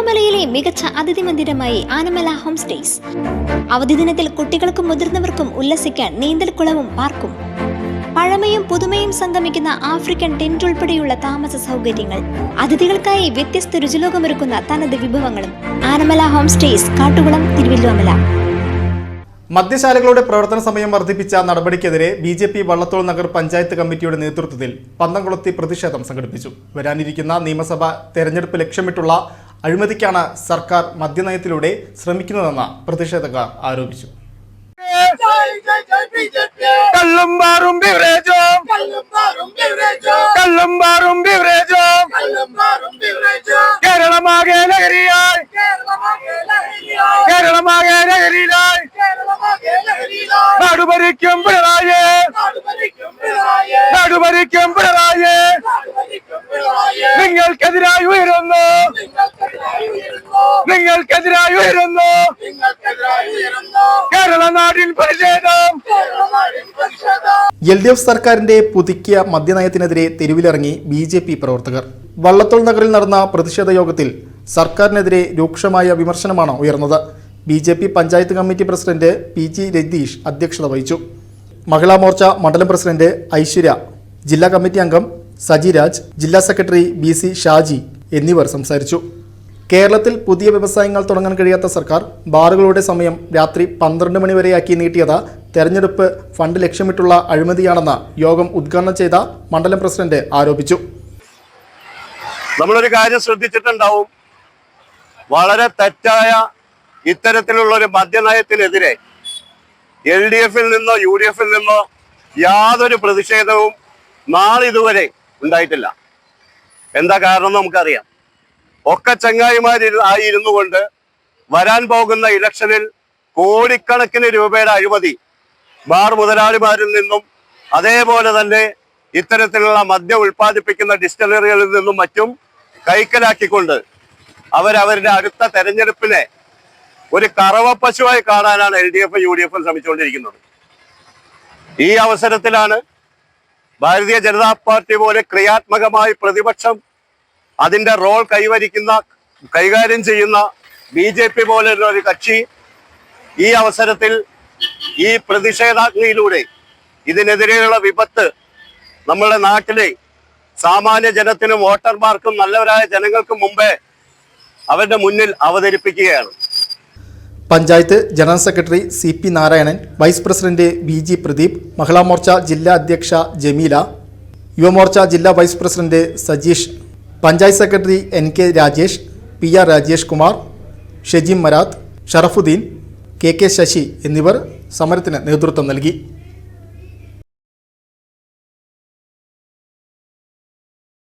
തിരുവല്ലോമലയിലെ മികച്ച അതിഥി മന്ദിരമായി Anamala home stays. അവധി ദിനത്തിൽ കുട്ടികൾക്കും മുതിർന്നവർക്കും ഉല്ലസിക്കാൻ നീന്തൽക്കുളവും പാർക്കും. പഴമയും പുതുമയും സംഗമിക്കുന്ന ആഫ്രിക്കൻ ടെന്റ് ഉൾപ്പെടെയുള്ള താമസ സൗകര്യങ്ങൾ, അതിഥികൾക്കായി വ്യത്യസ്ത രുചിലോകമൊരുക്കുന്ന തനത് വിഭവങ്ങളും. Anamala home stays, Kattukulam, Thiruvallomala. മദ്യശാലകളുടെ പ്രവർത്തന സമയം വർദ്ധിപ്പിച്ച നടപടിക്കെതിരെ BJP വള്ളത്തോൾ നഗർ പഞ്ചായത്ത് കമ്മിറ്റിയുടെ നേതൃത്വത്തിൽ പന്തംകുളത്തി പ്രതിഷേധം സംഘടിപ്പിച്ചു. വരാനിരിക്കുന്ന നിയമസഭാ തെരഞ്ഞെടുപ്പ് ലക്ഷ്യമിട്ടുള്ള അഴിമതിക്കാണ് സർക്കാർ മദ്യനയത്തിലൂടെ ശ്രമിക്കുന്നതെന്ന് പ്രതിഷേധക്കാർ ആരോപിച്ചു. നടുഭരിക്കും പിണറായി, നടുഭരിക്കും പിണറായി, നിങ്ങൾക്കെതിരായി ഉയരുന്നു, നിങ്ങൾക്കെതിരായി ഉയരുന്നു കേരള നാടിൻ പ്രതിഷേധം. LDF സർക്കാരിന്റെ പുതുക്കിയ മദ്യനയത്തിനെതിരെ തെരുവിലിറങ്ങി BJP പ്രവർത്തകർ. വള്ളത്തോൾ നഗറിൽ നടന്ന പ്രതിഷേധ യോഗത്തിൽ സർക്കാരിനെതിരെ രൂക്ഷമായ വിമർശനമാണ് ഉയർന്നത്. BJP panchayat committee president PG Ratheesh അധ്യക്ഷത വഹിച്ചു. മഹിളാ മോർച്ച മണ്ഡലം പ്രസിഡന്റ് ഐശ്വര്യ, ജില്ലാ കമ്മിറ്റി അംഗം സജിരാജ്, ജില്ലാ സെക്രട്ടറി BC ഷാജി എന്നിവർ സംസാരിച്ചു. കേരളത്തിൽ പുതിയ വ്യവസായങ്ങൾ തുടങ്ങാൻ കഴിയാത്ത സർക്കാർ ബാറുകളുടെ സമയം രാത്രി 12 മണി വരെയാക്കി നീട്ടിയത് തെരഞ്ഞെടുപ്പ് ഫണ്ട് ലക്ഷ്യമിട്ടുള്ള അഴിമതിയാണെന്ന് യോഗം ഉദ്ഘാടനം ചെയ്ത മണ്ഡലം പ്രസിഡന്റ് ആരോപിച്ചു. നമ്മളൊരു കാര്യം ശ്രദ്ധിച്ചിട്ടുണ്ടാവും, വളരെ തെറ്റായ ഇത്തരത്തിലുള്ള ഒരു മദ്യനയത്തിനെതിരെ LDF-ൽ നിന്നോ UDF-ൽ നിന്നോ യാതൊരു പ്രതിഷേധവും നാളിതുവരെ ഉണ്ടായിട്ടില്ല. എന്താ കാരണം നമുക്കറിയാം. ഒക്കെ ചങ്ങായിമാരായിരുന്നു കൊണ്ട് വരാൻ പോകുന്ന ഇലക്ഷനിൽ കോടിക്കണക്കിന് രൂപയുടെ അഴിമതി ബാർ മുതലാളിമാരിൽ നിന്നും അതേപോലെ തന്നെ ഇത്തരത്തിലുള്ള മദ്യം ഉൽപ്പാദിപ്പിക്കുന്ന ഡിസ്റ്റിലറികളിൽ നിന്നും മറ്റും കൈക്കലാക്കിക്കൊണ്ട് അവരവരുടെ അടുത്ത തെരഞ്ഞെടുപ്പിനെ ഒരു കറവ പശുവായി കാണാനാണ് LDF UDF ശ്രമിച്ചുകൊണ്ടിരിക്കുന്നത്. ഈ അവസരത്തിലാണ് ഭാരതീയ ജനതാ പാർട്ടി പോലെ ക്രിയാത്മകമായി പ്രതിപക്ഷം അതിന്റെ റോൾ കൈകാര്യം ചെയ്യുന്ന BJP പോലുള്ള ഒരു കക്ഷി ഈ അവസരത്തിൽ ഈ പ്രതിഷേധാഗ്നിയിലൂടെ ഇതിനെതിരെയുള്ള വിപത്ത് നമ്മുടെ നാട്ടിലെ സാമാന്യ ജനത്തിനും വോട്ടർമാർക്കും നല്ലവരായ ജനങ്ങൾക്കും മുമ്പേ അവരുടെ മുന്നിൽ അവതരിപ്പിക്കുകയാണ്. Panchayat general secretary CP Narayanan, vice president BG Pradeep, Mahila Morcha ജില്ലാ അധ്യക്ഷ ജമീല, യുവമോർച്ച ജില്ലാ vice president Sajeesh, panchayat secretary NK Rajesh, PR Rajesh Kumar, Shejeem Marath, Sharafuddin, KK Sasi എന്നിവർ സമരത്തിന് നേതൃത്വം നൽകി.